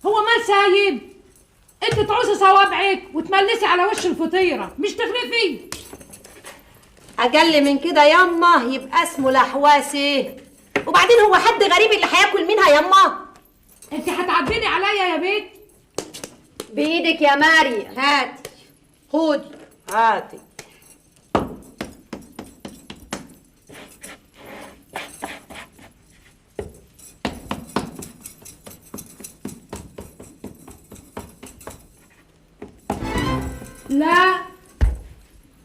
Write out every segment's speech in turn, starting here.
هو مال سايب؟ انت تعوزي صوابعك وتملسي على وش الفطيره مش تغرفي. اقل من كده يما يبقى اسمه لحواسي. وبعدين هو حد غريب اللي هياكل منها يما؟ انت هتعديني عليا يا بنت. بايدك يا مريم. هاتي خدي هاتي. لا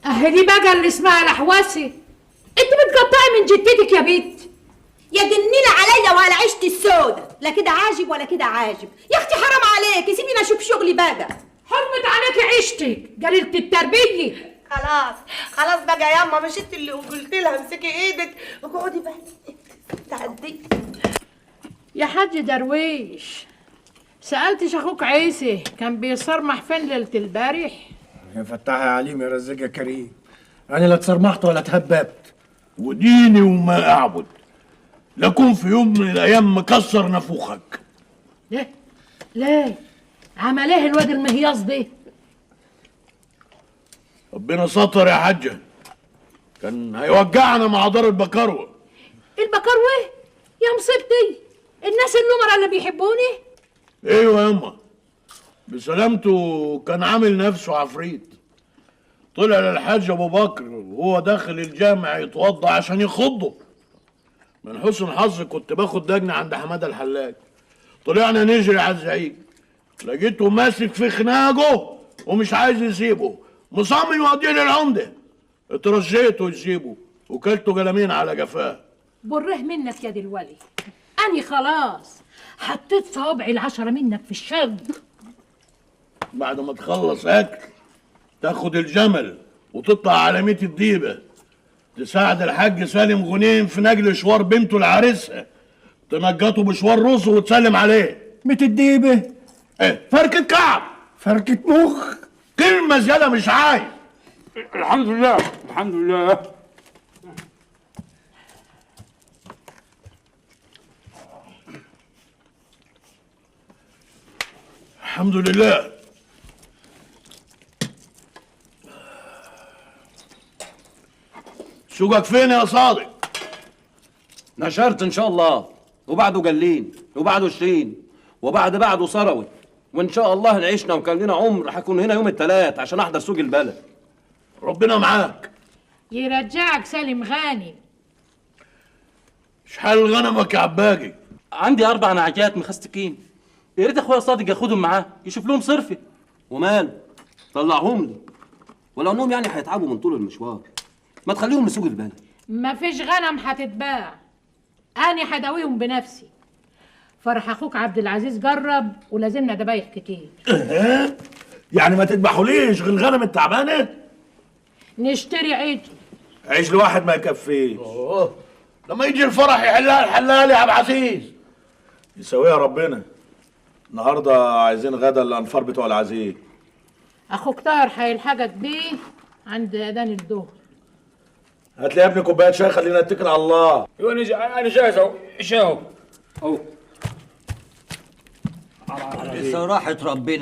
اهدي بقى اللي اسمها لحواسي. انت بتقطعي من جدتك يا بنت. يا جنينة عليا وعلى عيشتي السودة، لا كده عاجب ولا كده عاجب. يا اختي حرام عليكي، سيبيني اشوف شغلي بقى. حرمت عليكي عيشتك قليلة التربية. خلاص خلاص بقى ياما، مش انت اللي قلت لها امسكي ايدك اقعدي بقى تعدي. يا حاج درويش، سألتش اخوك عيسى كان بيصرمح فين ليلة البارح؟ يا فتاح يا عليم يا رزاق يا كريم، انا لا تصرمحت ولا تهببت. وديني وما اعبد لكن في يوم من الايام مكسر نافوخك. ليه عمل ايه الواد المهياص ده؟ ربنا ستر يا حاجه، كان هيوجعنا مع دار البكروه. البكروه؟ يا مصيبتي، الناس النمرة اللي بيحبوني. ايوه ياما، بسلامته كان عامل نفسه عفريت. طلع للحاج ابو بكر وهو داخل الجامع يتوضا عشان يخضه. من حسن حظي كنت باخد لجنه عند حماده الحلاج. طلعنا نجري على الزعيق، لقيته ماسك في خناقه ومش عايز يسيبه، مصمم يوديه للعمده. اترجيته يسيبه وكلته قلمين على جفاه. بره منك يا دي الولي، اني خلاص حطيت صوابعي ال10 منك في الشد. بعد ما تخلص اكل تاخد الجمل وتطلع على ميت الديبه، تساعد الحاج سالم غنيم في نجل شوار بنته لعريسها، تنجطه بشوار راسه وتسلم عليه. ميت الديبه؟ ايه فركه كعب، فركه مخ، كلمه زياده مش عايز. الحمد لله الحمد لله. الحمد لله. سوقك فين يا صادق؟ نشرت ان شاء الله، وبعده قلين، وبعده شرين، وبعده صروي، وان شاء الله نعيشنا وكان لنا عمر هكون هنا يوم الثلاث عشان احضر سوق البلد. ربنا معاك. يرجعك سالم غانم. شحال غنمك يا عباقي؟ عندي 4 نعجات مخستكين، يا ريت اخويا صادق ياخدهم معاه يشوف لهم صرفه. ومال طلعهم لي، ولو انهم يعني هيتعبوا من طول المشوار، ما تخليهم لسوق البلد. مفيش غنم هتتباع، أنا هداويهم بنفسي. فرح أخوك عبد العزيز جرب ولازمنا دبايح كتير. يعني ما تذبحوليش غير الغنم التعبانه؟ نشتري عيش. عيش لواحد ما يكفيش. لما يجي الفرح يحلها الحلال يا عبد العزيز. يسويها ربنا. النهارده عايزين غدا الانفار بتوع العزيز. أخوك طاهر هيلحقك بيه عند أذان الظهر. هات لي يا ابني كوبايه شاي خلينا نتكل على الله. ايوه انا جاهز اهو. شاي اهو. بصراحة ربنا